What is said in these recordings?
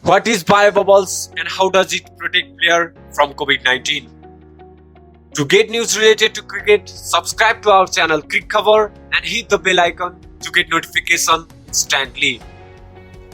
What is biobubbles and how does it protect player from COVID-19? To get news related to cricket, subscribe to our channel Crickhabar and hit the bell icon to get notification instantly.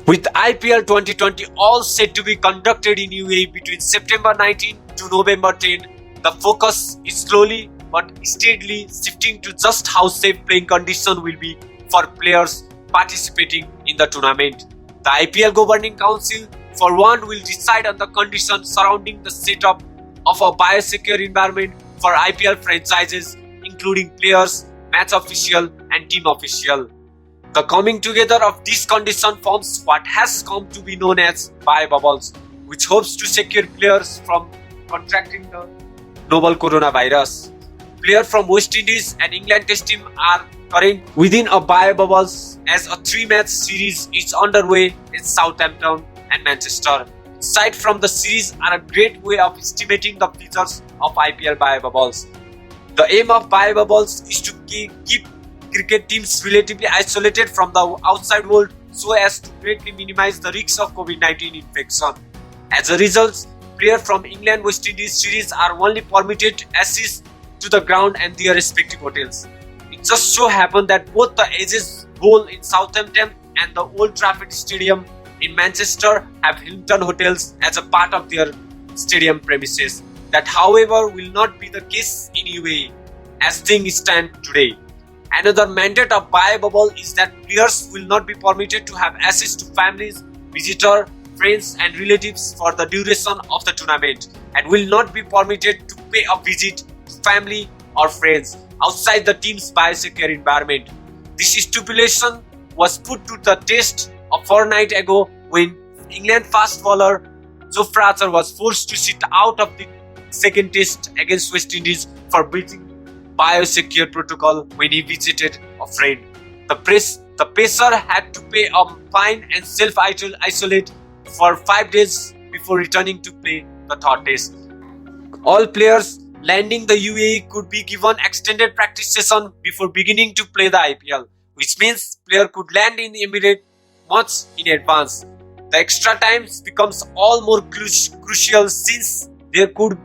With IPL 2020 all set to be conducted in UAE between September 19 to November 10, the focus is slowly but steadily shifting to just how safe playing conditions will be for players participating in the tournament. The IPL Governing Council, for one, will decide on the conditions surrounding the setup of a biosecure environment for IPL franchises, including players, match official, and team official. The coming together of these conditions forms what has come to be known as biobubbles, which hopes to secure players from contracting the novel coronavirus. Players from West Indies and England Test team are currently within a biobubbles as a 3-match series is underway in Southampton and Manchester. Aside from the series are a great way of estimating the features of IPL biobubbles. The aim of biobubbles is to keep cricket teams relatively isolated from the outside world so as to greatly minimize the risks of COVID-19 infection. As a result, players from England West Indies series are only permitted access to the ground and their respective hotels. It just so happened that both the Ages Bowl in Southampton and the Old Trafford Stadium in Manchester have Hilton hotels as a part of their stadium premises. That, however, will not be the case in UAE as things stand today. Another mandate of biobubble is that players will not be permitted to have access to families, visitors, friends and relatives for the duration of the tournament and will not be permitted to pay a visit to family or friends outside the team's biosecure environment. This stipulation was put to the test a fortnight ago when England fast bowler Jofra Archer was forced to sit out of the second test against West Indies for breaching biosecure protocol when he visited a friend. The pacer had to pay a fine and self-isolate for 5 days before returning to play the third test. All players landing the UAE could be given extended practice session before beginning to play the IPL, which means player could land in the Emirates months in advance. The extra time becomes all more crucial since there could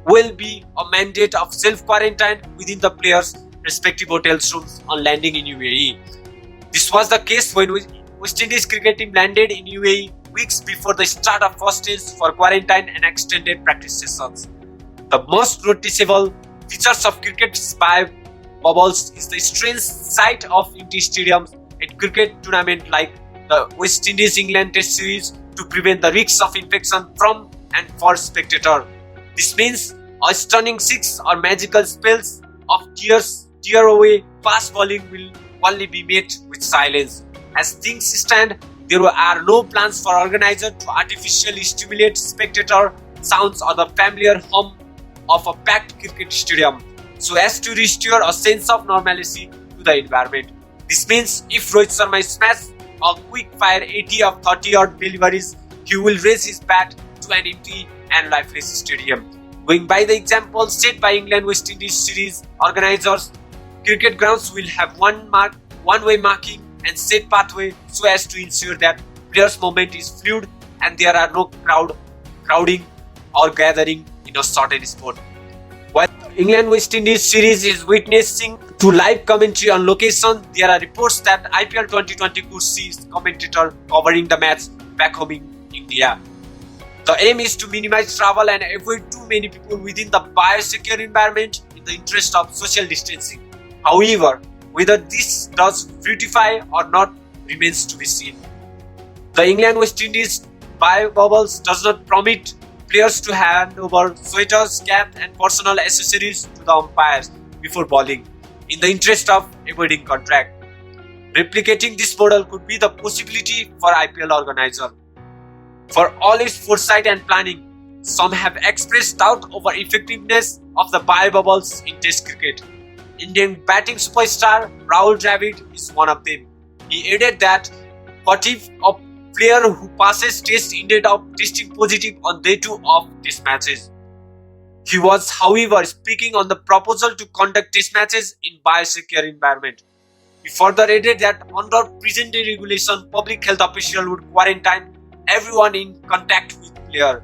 will be a mandate of self-quarantine within the players' respective hotel rooms on landing in UAE. This was the case when West Indies cricket team landed in UAE weeks before the start of first test for quarantine and extended practice sessions. The most noticeable features of cricket's biobubbles is the strange sight of empty stadiums at cricket tournament like the West Indies England Test series to prevent the risks of infection from and for spectator. This means a stunning six or magical spells of tear away fast bowling will only be met with silence. As things stand, there are no plans for organizers to artificially stimulate spectator sounds or the familiar hum of a packed cricket stadium so as to restore a sense of normalcy to the environment. This means if Rohit Sharma smashes a quick fire 80 of 30-yard deliveries, he will raise his bat to an empty and lifeless stadium. Going by the example set by England West Indies series organizers, cricket grounds will have one-way marking and set pathway so as to ensure that players' movement is fluid and there are no crowding or gathering in a certain spot. While England West Indies series is witnessing to live commentary on location, there are reports that IPL 2020 could see commentator covering the match back home in India. The aim is to minimize travel and avoid too many people within the biosecure environment in the interest of social distancing. However, whether this does fructify or not remains to be seen. The England West Indies biobubbles does not permit players to hand over sweaters, cap and personal accessories to the umpires before bowling in the interest of avoiding contact. Replicating this model could be the possibility for IPL organizer. For all its foresight and planning, some have expressed doubt over effectiveness of the biobubbles in Test cricket. Indian batting superstar Rahul Dravid is one of them. He added that, what if a player who passes test ended up testing positive on day 2 of test matches? He was, however, speaking on the proposal to conduct test matches in biosecure environment. He further added that under present day regulation, public health officials would quarantine everyone in contact with player.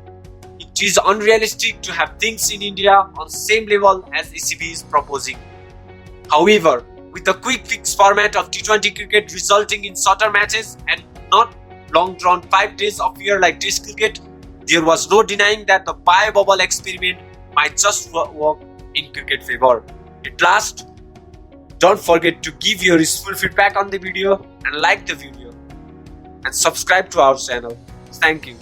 It is unrealistic to have things in India on same level as ECB is proposing. However, with the quick fix format of T20 cricket resulting in shorter matches and not long drawn 5 days of year like Test cricket, there was no denying that the bio-bubble experiment might just work in cricket favor. At last, don't forget to give your useful feedback on the video and like the video and subscribe to our channel. Thank you.